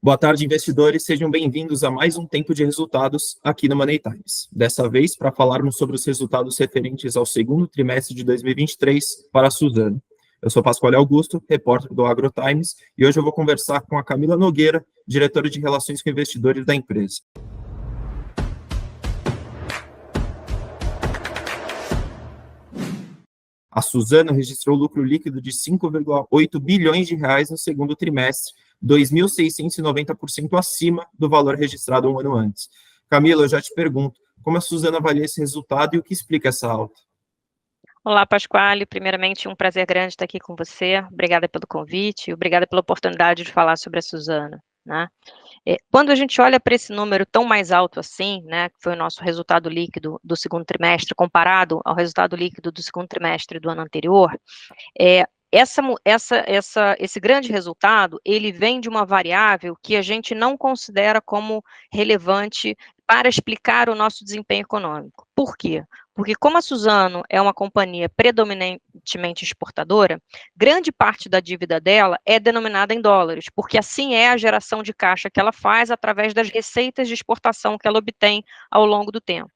Boa tarde, investidores. Sejam bem-vindos a mais um Tempo de Resultados aqui no Money Times. Dessa vez, para falarmos sobre os resultados referentes ao segundo trimestre de 2023 para a Suzano. Eu sou Pascoal Augusto, repórter do AgroTimes, e hoje eu vou conversar com a Camila Nogueira, diretora de Relações com Investidores da empresa. A Suzano registrou lucro líquido de 5,8 bilhões de reais no segundo trimestre, 2.690% acima do valor registrado um ano antes. Camila, eu já te pergunto, como a Suzano avalia esse resultado e o que explica essa alta? Olá, Pasquale. Primeiramente, um prazer grande estar aqui com você. Obrigada pelo convite e obrigada pela oportunidade de falar sobre a Suzano, né? Quando a gente olha para esse número tão mais alto assim, né, que foi o nosso resultado líquido do segundo trimestre, comparado ao resultado líquido do segundo trimestre do ano anterior, esse grande resultado, ele vem de uma variável que a gente não considera como relevante para explicar o nosso desempenho econômico. Por quê? Porque como a Suzano é uma companhia predominantemente exportadora, grande parte da dívida dela é denominada em dólares, porque assim é a geração de caixa que ela faz através das receitas de exportação que ela obtém ao longo do tempo.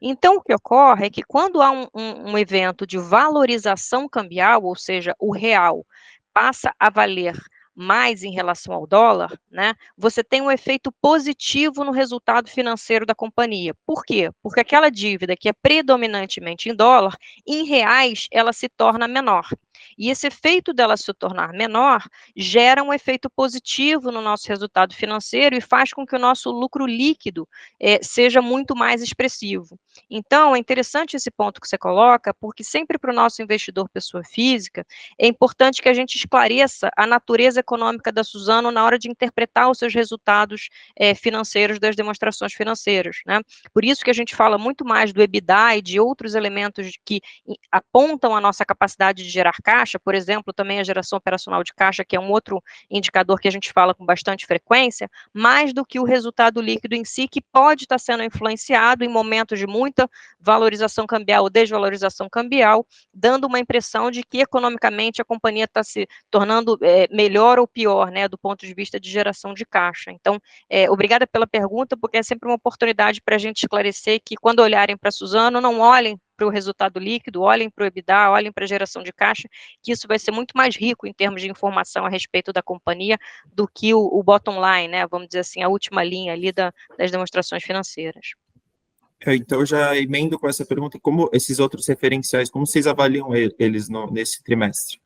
Então, o que ocorre é que quando há um evento de valorização cambial, ou seja, o real passa a valer mais em relação ao dólar, né, você tem um efeito positivo no resultado financeiro da companhia. Por quê? Porque aquela dívida que é predominantemente em dólar, em reais, ela se torna menor. E esse efeito dela se tornar menor gera um efeito positivo no nosso resultado financeiro e faz com que o nosso lucro líquido seja muito mais expressivo. Então, é interessante esse ponto que você coloca, porque sempre para o nosso investidor pessoa física, é importante que a gente esclareça a natureza econômica da Suzano na hora de interpretar os seus resultados financeiros das demonstrações financeiras, né? Por isso que a gente fala muito mais do EBITDA e de outros elementos que apontam a nossa capacidade de gerar caixa, por exemplo, também a geração operacional de caixa, que é um outro indicador que a gente fala com bastante frequência, mais do que o resultado líquido em si, que pode estar sendo influenciado em momentos de muita valorização cambial ou desvalorização cambial, dando uma impressão de que economicamente a companhia está se tornando melhor ou pior, né, do ponto de vista de geração de caixa. Então, obrigada pela pergunta, porque é sempre uma oportunidade para a gente esclarecer que quando olharem para a Suzano, não olhem para o resultado líquido, olhem para o EBITDA, olhem para a geração de caixa, que isso vai ser muito mais rico em termos de informação a respeito da companhia do que o bottom line, né, vamos dizer assim, a última linha ali das demonstrações financeiras. Então, eu já emendo com essa pergunta, como esses outros referenciais, como vocês avaliam eles nesse trimestre?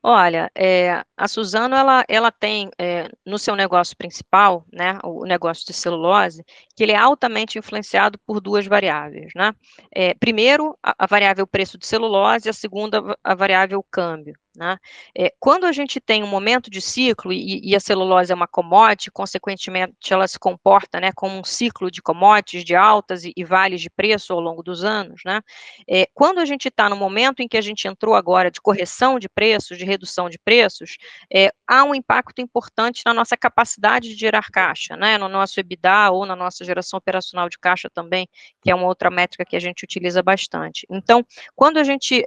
Olha, a Suzano, ela tem no seu negócio principal, né, o negócio de celulose, que ele é altamente influenciado por duas variáveis, né? Primeiro, a variável preço de celulose, e a segunda, a variável câmbio, né? Quando a gente tem um momento de ciclo, e a celulose é uma commodity, consequentemente ela se comporta, né, como um ciclo de commodities, de altas e vales de preço ao longo dos anos, né? Quando a gente está no momento em que a gente entrou agora de correção de preços, de redução de preços, há um impacto importante na nossa capacidade de gerar caixa, né, no nosso EBITDA ou na nossa geração operacional de caixa também, que é uma outra métrica que a gente utiliza bastante. Então, quando a gente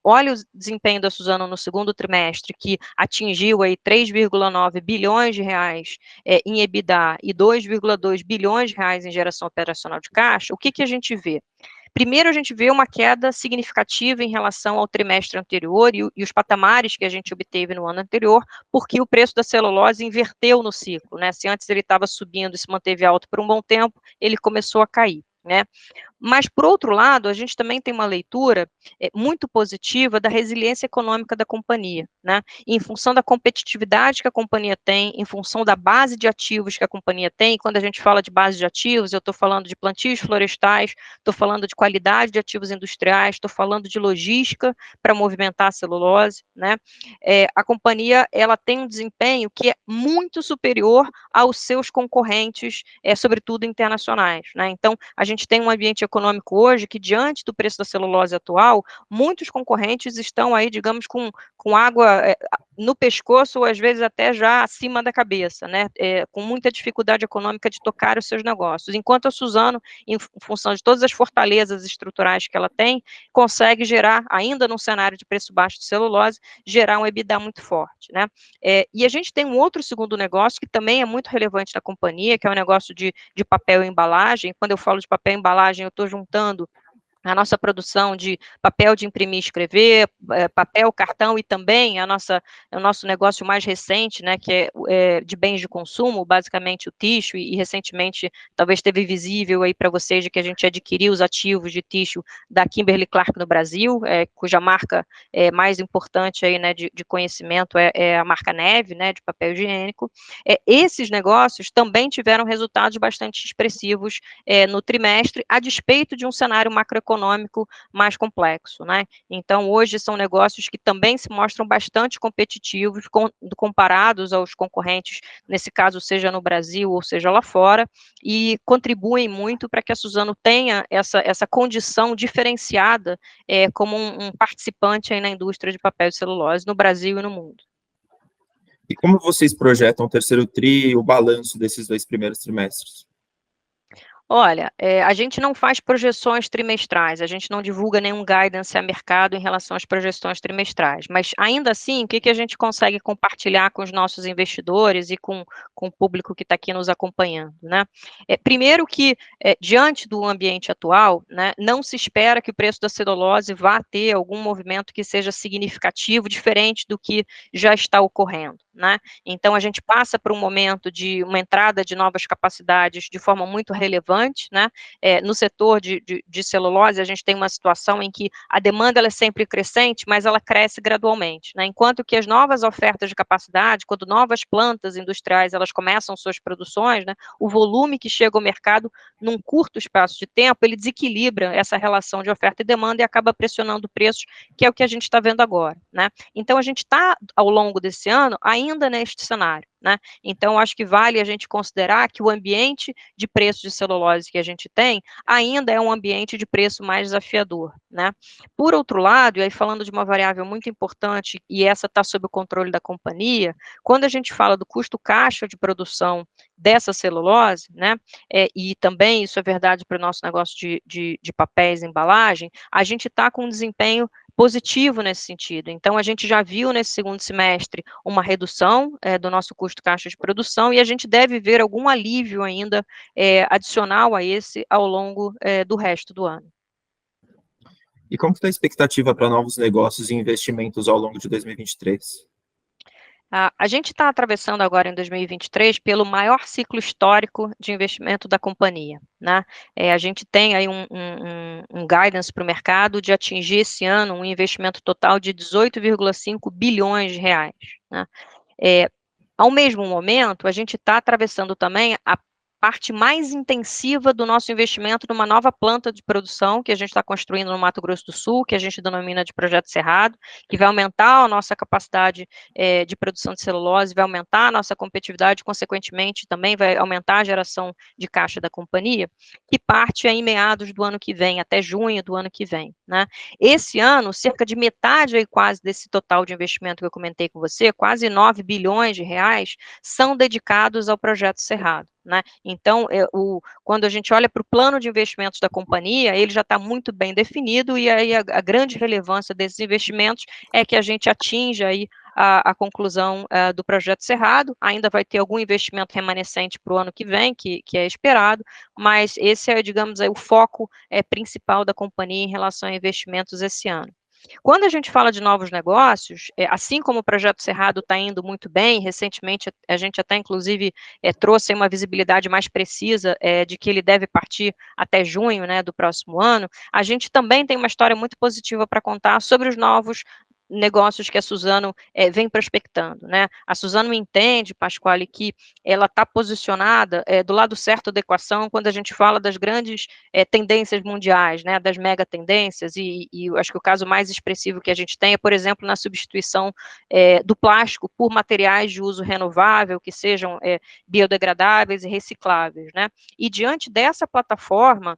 olha o desempenho da Suzano no segundo trimestre, que atingiu aí 3,9 bilhões de reais em EBITDA e 2,2 bilhões de reais em geração operacional de caixa, o que a gente vê? Primeiro, a gente vê uma queda significativa em relação ao trimestre anterior e os patamares que a gente obteve no ano anterior, porque o preço da celulose inverteu no ciclo, né? Se antes ele estava subindo e se manteve alto por um bom tempo, ele começou a cair, né? Mas, por outro lado, a gente também tem uma leitura muito positiva da resiliência econômica da companhia, né? Em função da competitividade que a companhia tem, em função da base de ativos que a companhia tem. Quando a gente fala de base de ativos, eu estou falando de plantios florestais, estou falando de qualidade de ativos industriais, estou falando de logística para movimentar a celulose, né? A companhia, ela tem um desempenho que é muito superior aos seus concorrentes, sobretudo internacionais, né? Então, a gente tem um ambiente econômico hoje que, diante do preço da celulose atual, muitos concorrentes estão aí, digamos, com água no pescoço, ou às vezes até já acima da cabeça, né, com muita dificuldade econômica de tocar os seus negócios, enquanto a Suzano, em função de todas as fortalezas estruturais que ela tem, consegue gerar, ainda num cenário de preço baixo de celulose, gerar um EBITDA muito forte, né. E a gente tem um outro segundo negócio que também é muito relevante na companhia, que é o negócio de papel e embalagem. Quando eu falo de papel e embalagem, eu estou juntando a nossa produção de papel de imprimir e escrever, papel, cartão, e também o nosso negócio mais recente, né, que é de bens de consumo, basicamente o tixo, e recentemente talvez esteve visível aí para vocês de que a gente adquiriu os ativos de tixo da Kimberly-Clark no Brasil, cuja marca mais importante aí, né, de conhecimento é a marca Neve, né, de papel higiênico. Esses negócios também tiveram resultados bastante expressivos no trimestre, a despeito de um cenário macroeconômico mais complexo, né? Então, hoje são negócios que também se mostram bastante competitivos, comparados aos concorrentes, nesse caso, seja no Brasil ou seja lá fora, e contribuem muito para que a Suzano tenha essa condição diferenciada como um participante aí na indústria de papel e celulose no Brasil e no mundo. E como vocês projetam o terceiro tri e o balanço desses 2 primeiros trimestres? Olha, a gente não faz projeções trimestrais, a gente não divulga nenhum guidance a mercado em relação às projeções trimestrais, mas ainda assim, o que a gente consegue compartilhar com os nossos investidores e com o público que está aqui nos acompanhando, né? Primeiro que, diante do ambiente atual, né, não se espera que o preço da celulose vá ter algum movimento que seja significativo, diferente do que já está ocorrendo, né? Então, a gente passa por um momento de uma entrada de novas capacidades de forma muito relevante, né? No setor de celulose, a gente tem uma situação em que a demanda ela é sempre crescente, mas ela cresce gradualmente, né? Enquanto que as novas ofertas de capacidade, quando novas plantas industriais elas começam suas produções, né, o volume que chega ao mercado num curto espaço de tempo, ele desequilibra essa relação de oferta e demanda e acaba pressionando preços, que é o que a gente está vendo agora, né? Então, a gente está, ao longo desse ano, ainda neste cenário, né? Então, acho que vale a gente considerar que o ambiente de preço de celulose que a gente tem ainda é um ambiente de preço mais desafiador, né? Por outro lado, e aí falando de uma variável muito importante, e essa está sob o controle da companhia, quando a gente fala do custo caixa de produção dessa celulose, né, e também isso é verdade para o nosso negócio de papéis e embalagem, a gente está com um desempenho positivo nesse sentido. Então, a gente já viu nesse segundo semestre uma redução do nosso custo caixa de produção, e a gente deve ver algum alívio ainda adicional a esse ao longo do resto do ano. E como está a expectativa para novos negócios e investimentos ao longo de 2023? A gente está atravessando agora em 2023 pelo maior ciclo histórico de investimento da companhia, né? A gente tem aí um guidance para o mercado de atingir esse ano um investimento total de 18,5 bilhões de reais, né? Ao mesmo momento, a gente está atravessando também a parte mais intensiva do nosso investimento numa nova planta de produção que a gente está construindo no Mato Grosso do Sul, que a gente denomina de Projeto Cerrado, que vai aumentar a nossa capacidade de produção de celulose, vai aumentar a nossa competitividade, consequentemente também vai aumentar a geração de caixa da companhia, que parte em meados do ano que vem, até junho do ano que vem, né? Esse ano, cerca de metade aí quase desse total de investimento que eu comentei com você, quase 9 bilhões de reais, são dedicados ao Projeto Cerrado, né? Então, quando a gente olha para o plano de investimentos da companhia, ele já está muito bem definido, e aí a grande relevância desses investimentos é que a gente atinja aí a conclusão do Projeto Cerrado. Ainda vai ter algum investimento remanescente para o ano que vem, que é esperado, mas esse é, digamos, o foco principal da companhia em relação a investimentos esse ano. Quando a gente fala de novos negócios, assim como o Projeto Cerrado está indo muito bem, recentemente a gente até, inclusive, trouxe uma visibilidade mais precisa de que ele deve partir até junho, né, do próximo ano, a gente também tem uma história muito positiva para contar sobre os novos negócios que a Suzano vem prospectando, né? A Suzano entende, Pasquale, que ela está posicionada do lado certo da equação quando a gente fala das grandes tendências mundiais, né? Das mega tendências, e acho que o caso mais expressivo que a gente tem é, por exemplo, na substituição do plástico por materiais de uso renovável, que sejam biodegradáveis e recicláveis, né? E diante dessa plataforma,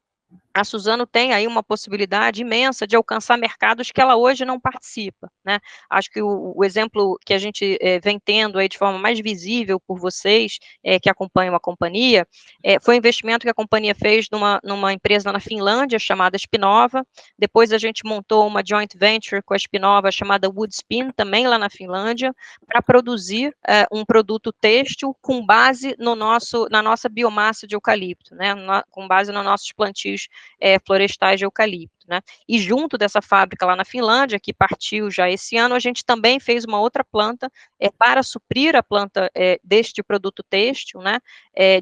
a Suzano tem aí uma possibilidade imensa de alcançar mercados que ela hoje não participa, né? Acho que o exemplo que a gente vem tendo aí de forma mais visível por vocês, que acompanham a companhia, foi o investimento que a companhia fez numa empresa na Finlândia chamada Spinova. Depois a gente montou uma joint venture com a Spinova chamada Woodspin, também lá na Finlândia, para produzir um produto têxtil com base na nossa biomassa de eucalipto, né? Com base nos nossos plantios florestais de eucalipto, né? E junto dessa fábrica lá na Finlândia, que partiu já esse ano, a gente também fez uma outra planta para suprir a planta deste produto têxtil, né?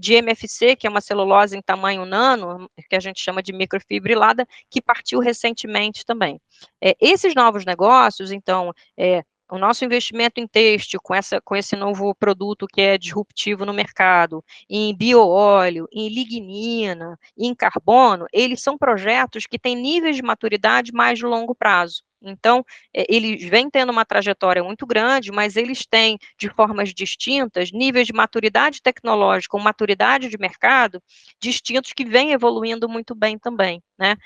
De MFC, que é uma celulose em tamanho nano, que a gente chama de microfibrilada, que partiu recentemente também. Esses novos negócios, então, o nosso investimento em têxtil, com esse novo produto que é disruptivo no mercado, em bioóleo, em lignina, em carbono, eles são projetos que têm níveis de maturidade mais de longo prazo. Então, eles vêm tendo uma trajetória muito grande, mas eles têm, de formas distintas, níveis de maturidade tecnológica ou maturidade de mercado distintos que vêm evoluindo muito bem também, né?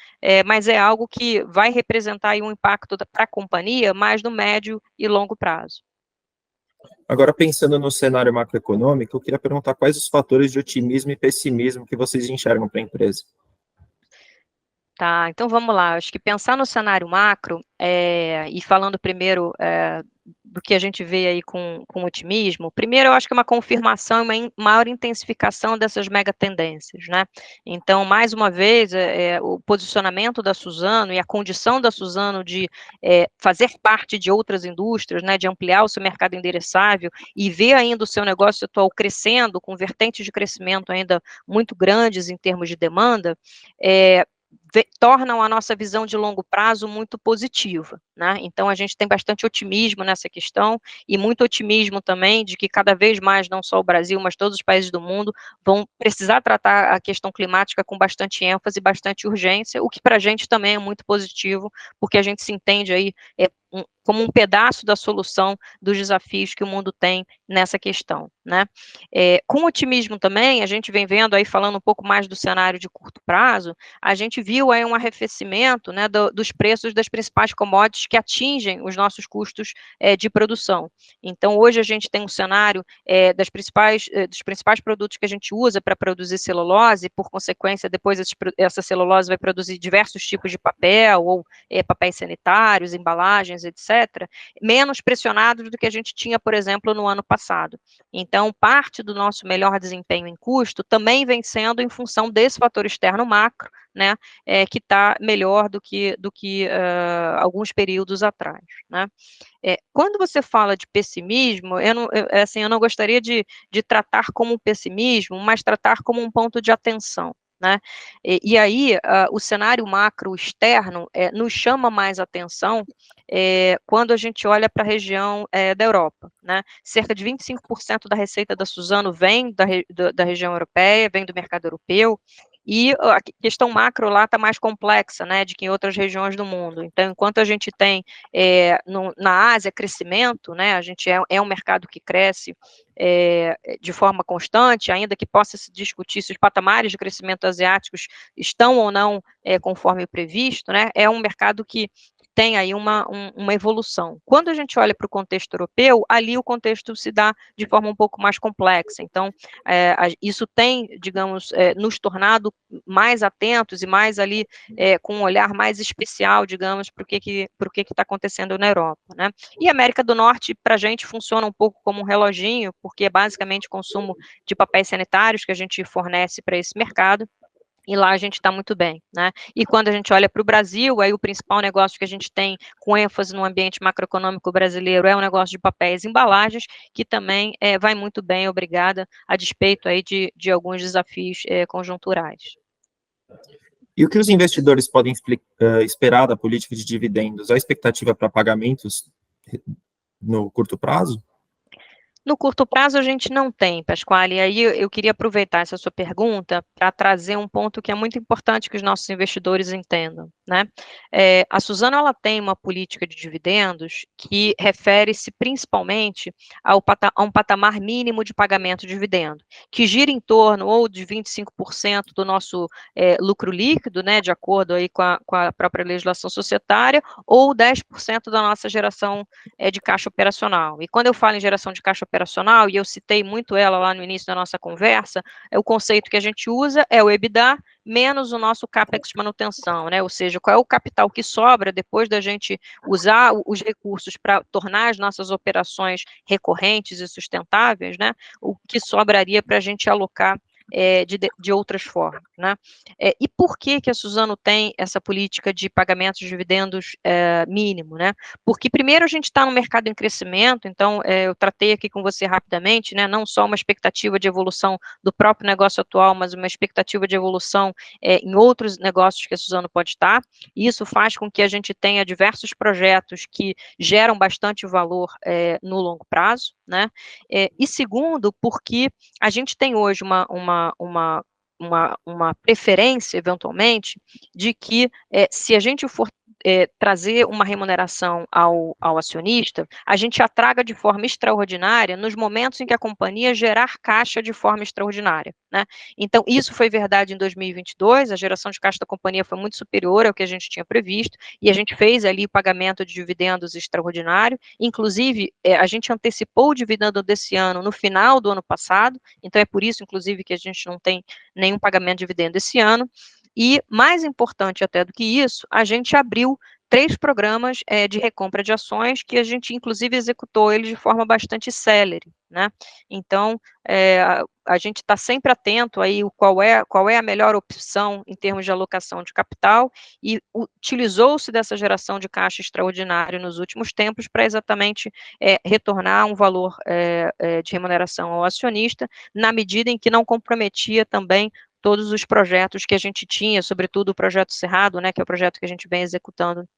Mas é algo que vai representar aí um impacto para a companhia mais no médio e longo prazo. Agora, pensando no cenário macroeconômico, eu queria perguntar quais os fatores de otimismo e pessimismo que vocês enxergam para a empresa. Tá, então vamos lá. Acho que pensar no cenário macro, e falando primeiro do que a gente vê aí com otimismo, primeiro eu acho que é uma confirmação e uma maior intensificação dessas mega tendências, né? Então, mais uma vez, o posicionamento da Suzano e a condição da Suzano de fazer parte de outras indústrias, né, de ampliar o seu mercado endereçável e ver ainda o seu negócio atual crescendo, com vertentes de crescimento ainda muito grandes em termos de demanda, tornam a nossa visão de longo prazo muito positiva, né? Então, a gente tem bastante otimismo nessa questão e muito otimismo também de que cada vez mais, não só o Brasil, mas todos os países do mundo vão precisar tratar a questão climática com bastante ênfase e bastante urgência, o que para a gente também é muito positivo, porque a gente se entende aí como um pedaço da solução dos desafios que o mundo tem nessa questão, né? Com otimismo também, a gente vem vendo aí, falando um pouco mais do cenário de curto prazo, a gente viu aí um arrefecimento, né, dos preços das principais commodities que atingem os nossos custos de produção. Então, hoje a gente tem um cenário dos principais produtos que a gente usa para produzir celulose, e, por consequência, depois essa celulose vai produzir diversos tipos de papel, ou papéis sanitários, embalagens, etc., menos pressionados do que a gente tinha, por exemplo, no ano passado. Então, parte do nosso melhor desempenho em custo também vem sendo em função desse fator externo macro, né, que está melhor do que alguns períodos atrás, né. Quando você fala de pessimismo, eu não gostaria de tratar como um pessimismo, mas tratar como um ponto de atenção, né. E aí, o cenário macro externo nos chama mais atenção quando a gente olha para a região da Europa, né. Cerca de 25% da receita da Suzano vem da região europeia, vem do mercado europeu, e a questão macro lá está mais complexa, né, do que em outras regiões do mundo. Então, enquanto a gente tem na Ásia crescimento, né, a gente é um mercado que cresce de forma constante, ainda que possa se discutir se os patamares de crescimento asiáticos estão ou não conforme o previsto, né, é um mercado que tem aí uma evolução. Quando a gente olha para o contexto europeu, ali o contexto se dá de forma um pouco mais complexa. Então, isso tem, digamos, nos tornado mais atentos e mais ali com um olhar mais especial, digamos, para o que está acontecendo na Europa, né? E a América do Norte, para a gente, funciona um pouco como um reloginho, porque é basicamente consumo de papéis sanitários que a gente fornece para esse mercado, e lá a gente está muito bem, né? E quando a gente olha para o Brasil, aí o principal negócio que a gente tem com ênfase no ambiente macroeconômico brasileiro é o negócio de papéis e embalagens, que também vai muito bem, obrigada, a despeito aí de alguns desafios conjunturais. E o que os investidores podem esperar da política de dividendos? Há expectativa para pagamentos no curto prazo? No curto prazo, a gente não tem, Pasquale, e aí eu queria aproveitar essa sua pergunta para trazer um ponto que é muito importante que os nossos investidores entendam, né? A Suzano, ela tem uma política de dividendos que refere-se principalmente a um patamar mínimo de pagamento de dividendo, que gira em torno ou de 25% do nosso lucro líquido, né, de acordo aí com a própria legislação societária, ou 10% da nossa geração de caixa operacional. E quando eu falo em geração de caixa operacional, e eu citei muito ela lá no início da nossa conversa, o conceito que a gente usa é o EBITDA menos o nosso CAPEX de manutenção, né? Ou seja, qual é o capital que sobra depois da gente usar os recursos para tornar as nossas operações recorrentes e sustentáveis, né? O que sobraria para a gente alocar de outras formas, né? E por que a Suzano tem essa política de pagamento de dividendos mínimo, né? Porque primeiro a gente está no mercado em crescimento, então eu tratei aqui com você rapidamente, né? Não só uma expectativa de evolução do próprio negócio atual, mas uma expectativa de evolução em outros negócios que a Suzano pode estar. E isso faz com que a gente tenha diversos projetos que geram bastante valor no longo prazo, né? E segundo, porque a gente tem hoje uma preferência, eventualmente, de que se a gente for trazer uma remuneração ao acionista, a gente a traga de forma extraordinária nos momentos em que a companhia gerar caixa de forma extraordinária, né? Então, isso foi verdade em 2022, a geração de caixa da companhia foi muito superior ao que a gente tinha previsto, e a gente fez ali o pagamento de dividendos extraordinário, inclusive, a gente antecipou o dividendo desse ano no final do ano passado, então é por isso, inclusive, que a gente não tem nenhum pagamento de dividendo esse ano. E, mais importante até do que isso, a gente abriu 3 programas de recompra de ações que a gente, inclusive, executou eles de forma bastante célere, né? Então, a gente está sempre atento aí qual é a melhor opção em termos de alocação de capital e utilizou-se dessa geração de caixa extraordinário nos últimos tempos para exatamente retornar um valor de remuneração ao acionista, na medida em que não comprometia também todos os projetos que a gente tinha, sobretudo o projeto Cerrado, né, que é o projeto que a gente vem executando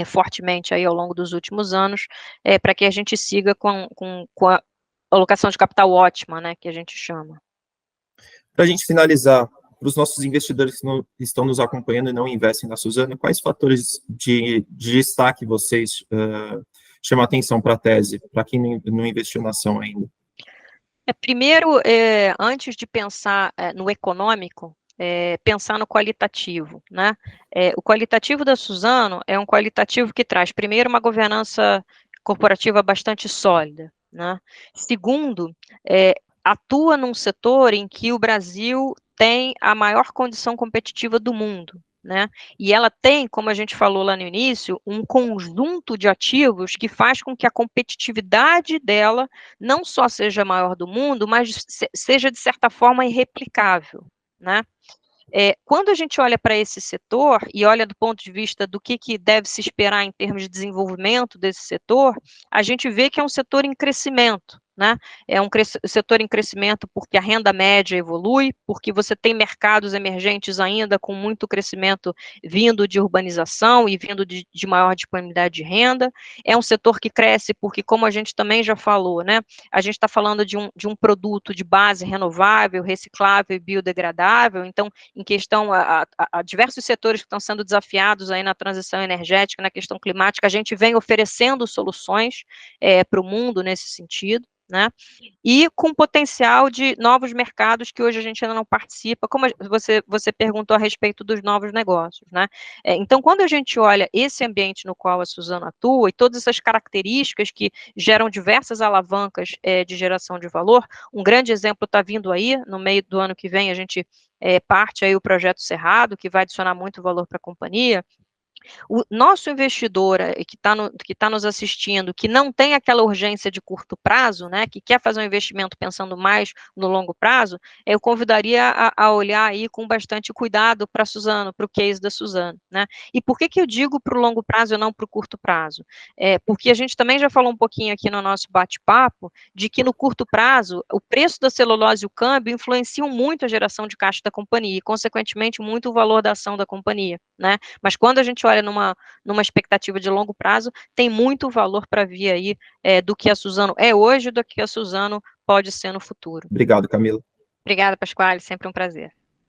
fortemente aí ao longo dos últimos anos, para que a gente siga com a alocação de capital ótima, né, que a gente chama. Para a gente finalizar, para os nossos investidores que estão nos acompanhando e não investem na Suzano, quais fatores de destaque vocês chamam a atenção para a tese, para quem não investiu na ação ainda? Primeiro, antes de pensar no econômico, pensar no qualitativo, né? O qualitativo da Suzano é um qualitativo que traz, primeiro, uma governança corporativa bastante sólida, né? Segundo, atua num setor em que o Brasil tem a maior condição competitiva do mundo, né? E ela tem, como a gente falou lá no início, um conjunto de ativos que faz com que a competitividade dela não só seja a maior do mundo, mas seja, de certa forma, irreplicável, né? Quando a gente olha para esse setor e olha do ponto de vista do que deve se esperar em termos de desenvolvimento desse setor, a gente vê que é um setor em crescimento, né? É um setor em crescimento porque a renda média evolui, porque você tem mercados emergentes ainda com muito crescimento vindo de urbanização e vindo de maior disponibilidade de renda. É um setor que cresce porque, como a gente também já falou, né? A gente está falando de um produto de base renovável, reciclável e biodegradável, então, em questão a diversos setores que estão sendo desafiados aí na transição energética, na questão climática, a gente vem oferecendo soluções para o mundo nesse sentido, né? E com potencial de novos mercados que hoje a gente ainda não participa, como você perguntou a respeito dos novos negócios, né? Então, quando a gente olha esse ambiente no qual a Suzano atua e todas essas características que geram diversas alavancas de geração de valor, um grande exemplo está vindo aí, no meio do ano que vem a gente parte aí o projeto Cerrado, que vai adicionar muito valor para a companhia. O nosso investidor que está nos assistindo, que não tem aquela urgência de curto prazo, né, que quer fazer um investimento pensando mais no longo prazo, eu convidaria a olhar aí com bastante cuidado para a Suzano, para o case da Suzano, né? E por que eu digo para o longo prazo e não para o curto prazo? Porque a gente também já falou um pouquinho aqui no nosso bate-papo de que no curto prazo o preço da celulose e o câmbio influenciam muito a geração de caixa da companhia e, consequentemente, muito o valor da ação da companhia, né? Mas quando a gente olha olha numa expectativa de longo prazo, tem muito valor para vir aí do que a Suzano é hoje e do que a Suzano pode ser no futuro. Obrigado, Camila. Obrigada, Pasquale, sempre um prazer.